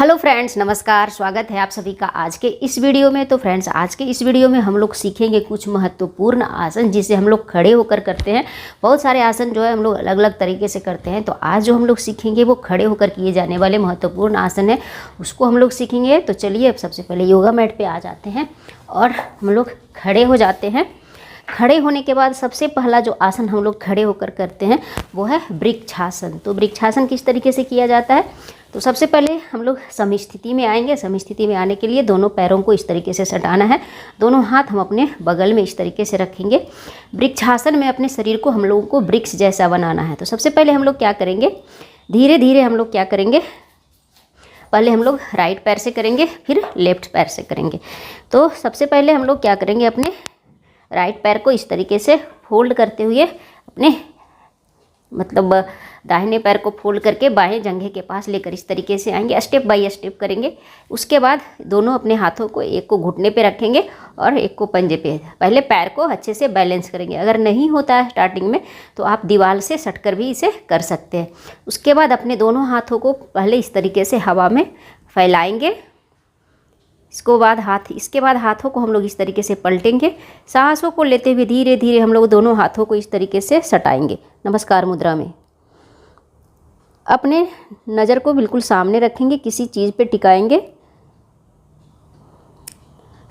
Hello friends, नमस्कार। स्वागत है आप सभी का आज के इस वीडियो में। तो फ्रेंड्स, आज के इस वीडियो में हम लोग सीखेंगे कुछ महत्वपूर्ण आसन जिसे हम लोग खड़े होकर करते हैं। बहुत सारे आसन जो है हम लोग अलग अलग तरीके से करते हैं, तो आज जो हम लोग सीखेंगे वो खड़े होकर किए जाने वाले महत्वपूर्ण आसन है, उसको हम लोग सीखेंगे। तो चलिए अब सबसे पहले योगा मैट पर आ जाते हैं और हम लोग खड़े हो जाते हैं। खड़े होने के बाद सबसे पहला जो आसन हम लोग खड़े होकर करते हैं वो है वृक्षासन। तो वृक्षासन किस तरीके से किया जाता है? तो सबसे पहले हम लोग समस्थिति में आएंगे। समस्थिति में आने के लिए दोनों पैरों को इस तरीके से सटाना है, दोनों हाथ हम अपने बगल में इस तरीके से रखेंगे। वृक्षासन में अपने शरीर को हम लोगों को वृक्ष जैसा बनाना है। तो सबसे पहले हम लोग क्या करेंगे, धीरे धीरे हम लोग क्या करेंगे, पहले हम लोग राइट पैर से करेंगे, फिर लेफ्ट पैर से करेंगे। तो सबसे पहले हम लोग क्या करेंगे, अपने राइट पैर को इस तरीके से फोल्ड करते हुए अपने दाहिने पैर को फोल्ड करके बाएं जंघे के पास लेकर इस तरीके से आएंगे, स्टेप बाय स्टेप करेंगे। उसके बाद दोनों अपने हाथों को, एक को घुटने पे रखेंगे और एक को पंजे पे। पहले पैर को अच्छे से बैलेंस करेंगे। अगर नहीं होता है स्टार्टिंग में तो आप दीवार से सटकर भी इसे कर सकते हैं। उसके बाद अपने दोनों हाथों को पहले इस तरीके से हवा में फैलाएंगे। इसके बाद हाथों को हम लोग इस तरीके से पलटेंगे। सांसों को लेते हुए धीरे धीरे हम लोग दोनों हाथों को इस तरीके से सटाएंगे नमस्कार मुद्रा में। अपने नज़र को बिल्कुल सामने रखेंगे, किसी चीज़ पे टिकाएंगे।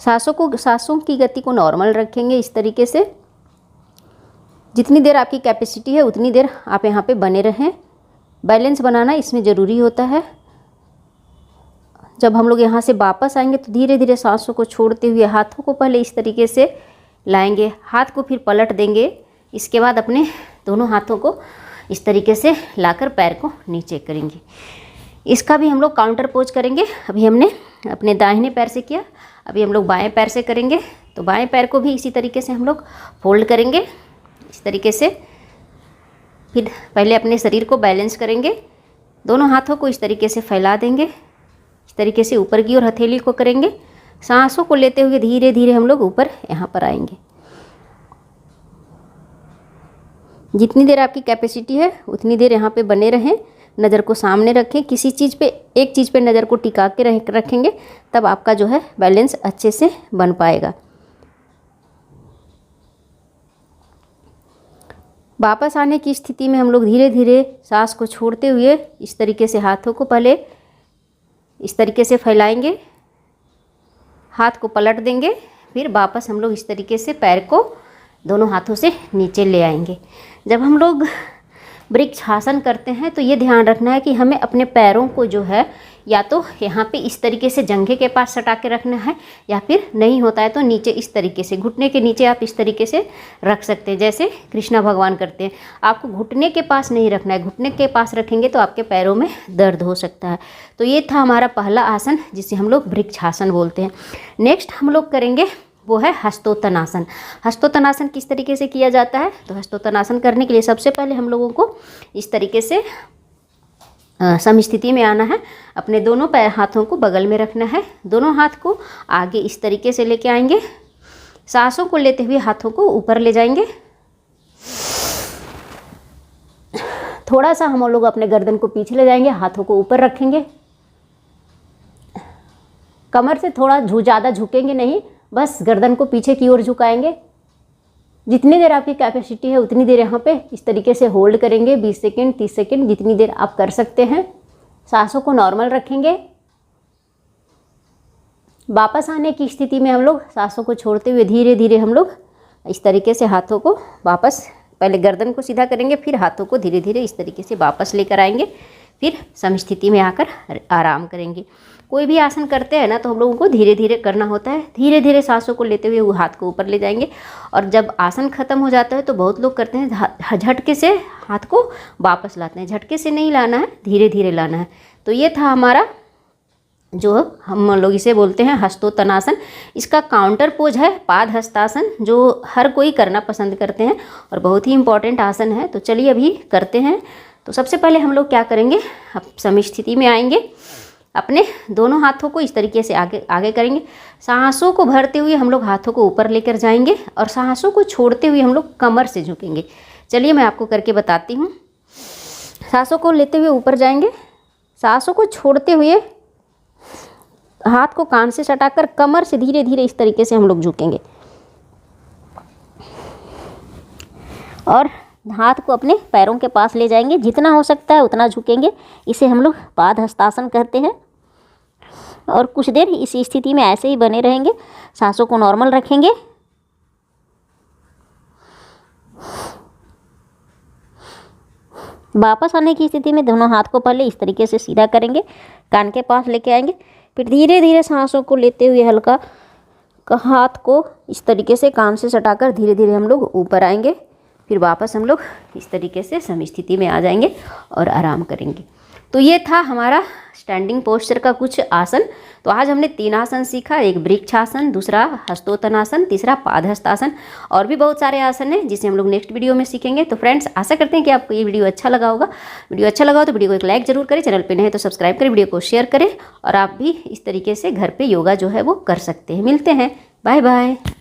सांसों की गति को नॉर्मल रखेंगे इस तरीके से। जितनी देर आपकी कैपेसिटी है उतनी देर आप यहाँ पे बने रहें। बैलेंस बनाना इसमें ज़रूरी होता है। जब हम लोग यहाँ से वापस आएंगे तो धीरे धीरे सांसों को छोड़ते हुए हाथों को पहले इस तरीके से लाएंगे, हाथ को फिर पलट देंगे। इसके बाद अपने दोनों हाथों को इस तरीके से लाकर पैर को नीचे करेंगे। इसका भी हम लोग काउंटर पोज करेंगे। अभी हमने अपने दाहिने पैर से किया, अभी हम लोग बाएं पैर से करेंगे। तो बाएं पैर को भी इसी तरीके से हम लोग फोल्ड करेंगे इस तरीके से। फिर पहले अपने शरीर को बैलेंस करेंगे, दोनों हाथों को इस तरीके से फैला देंगे, इस तरीके से ऊपर की ओर हथेली को करेंगे। सांसों को लेते हुए धीरे धीरे हम लोग ऊपर यहाँ पर आएंगे। जितनी देर आपकी कैपेसिटी है उतनी देर यहाँ पे बने रहें। नज़र को सामने रखें, किसी चीज़ पे, एक चीज़ पे नज़र को टिका के रखेंगे, तब आपका जो है बैलेंस अच्छे से बन पाएगा। वापस आने की स्थिति में हम लोग धीरे धीरे सांस को छोड़ते हुए इस तरीके से हाथों को पहले इस तरीके से फैलाएंगे, हाथ को पलट देंगे, फिर वापस हम लोग इस तरीके से पैर को दोनों हाथों से नीचे ले आएंगे। जब हम लोग वृक्षासन करते हैं तो ये ध्यान रखना है कि हमें अपने पैरों को जो है या तो यहाँ पे इस तरीके से जंघे के पास सटा के रखना है, या फिर नहीं होता है तो नीचे इस तरीके से, घुटने के नीचे आप इस तरीके से रख सकते हैं, जैसे कृष्णा भगवान करते हैं। आपको घुटने के पास नहीं रखना है, घुटने के पास रखेंगे तो आपके पैरों में दर्द हो सकता है। तो ये था हमारा पहला आसन जिसे हम लोग वृक्षासन बोलते हैं। नेक्स्ट हम लोग करेंगे वो है हस्तोत्तनासन। हस्तोत्तनासन किस तरीके से किया जाता है? तो हस्तोत्तनासन करने के लिए सबसे पहले हम लोगों को इस तरीके से समस्थिति में आना है। अपने दोनों पैर हाथों को बगल में रखना है, दोनों हाथ को आगे इस तरीके से लेके आएंगे। सांसों को लेते हुए हाथों को ऊपर ले जाएंगे। थोड़ा सा हम लोग अपने गर्दन को पीछे ले जाएंगे, हाथों को ऊपर रखेंगे। कमर से थोड़ा ज़्यादा झुकेंगे नहीं, बस गर्दन को पीछे की ओर झुकाएंगे। जितनी देर आपकी कैपेसिटी है उतनी देर यहाँ पे इस तरीके से होल्ड करेंगे, 20 सेकेंड 30 सेकेंड जितनी देर आप कर सकते हैं। सांसों को नॉर्मल रखेंगे। वापस आने की स्थिति में हम लोग सांसों को छोड़ते हुए धीरे धीरे हम लोग इस तरीके से हाथों को वापस, पहले गर्दन को सीधा करेंगे, फिर हाथों को धीरे धीरे इस तरीके से वापस लेकर आएंगे, फिर समस्थिति में आकर आराम करेंगे। कोई भी आसन करते हैं ना तो हम लोगों को धीरे धीरे करना होता है। धीरे धीरे सांसों को लेते हुए वो हाथ को ऊपर ले जाएंगे, और जब आसन खत्म हो जाता है तो बहुत लोग करते हैं झटके से हाथ को वापस लाते हैं। झटके से नहीं लाना है, धीरे धीरे लाना है। तो ये था हमारा, जो हम लोग इसे बोलते हैं हस्तोत्तनासन। इसका काउंटर पोज है पाद हस्तासन, जो हर कोई करना पसंद करते हैं और बहुत ही इम्पॉर्टेंट आसन है। तो चलिए अभी करते हैं। तो सबसे पहले हम लोग क्या करेंगे, अब समस्थिति में आएंगे। अपने दोनों हाथों को इस तरीके से आगे आगे करेंगे। सांसों को भरते हुए हम लोग हाथों को ऊपर लेकर जाएंगे, और सांसों को छोड़ते हुए हम लोग कमर से झुकेंगे। चलिए मैं आपको करके बताती हूँ। सांसों को लेते हुए ऊपर जाएंगे, सांसों को छोड़ते हुए हाथ को कान से सटाकर कमर से धीरे धीरे इस तरीके से हम लोग झुकेंगे और हाथ को अपने पैरों के पास ले जाएंगे, जितना हो सकता है उतना झुकेंगे। इसे हम लोग पाद हस्तासन कहते हैं। और कुछ देर इस स्थिति में ऐसे ही बने रहेंगे। सांसों को नॉर्मल रखेंगे। वापस आने की स्थिति में दोनों हाथ को पहले इस तरीके से सीधा करेंगे, कान के पास लेके आएंगे, फिर धीरे धीरे सांसों को लेते हुए हल्का हाथ को इस तरीके से कान से सटाकर धीरे धीरे हम लोग ऊपर आएंगे। फिर वापस हम लोग इस तरीके से सम स्थिति में आ जाएंगे और आराम करेंगे। तो ये था हमारा स्टैंडिंग पोस्चर का कुछ आसन। तो आज हमने 3 आसन सीखा, एक वृक्षासन, दूसरा हस्तोत्तनासन, तीसरा पादहस्तासन, और भी बहुत सारे आसन हैं जिसे हम लोग नेक्स्ट वीडियो में सीखेंगे। तो फ्रेंड्स, आशा करते हैं कि आपको ये वीडियो अच्छा लगा होगा। वीडियो अच्छा लगा हो तो वीडियो को एक लाइक जरूर करें, चैनल पे नए हैं तो सब्सक्राइब करें, वीडियो को शेयर करें, और आप भी इस तरीके से घर पर योगा जो है वो कर सकते हैं। मिलते हैं, बाय बाय।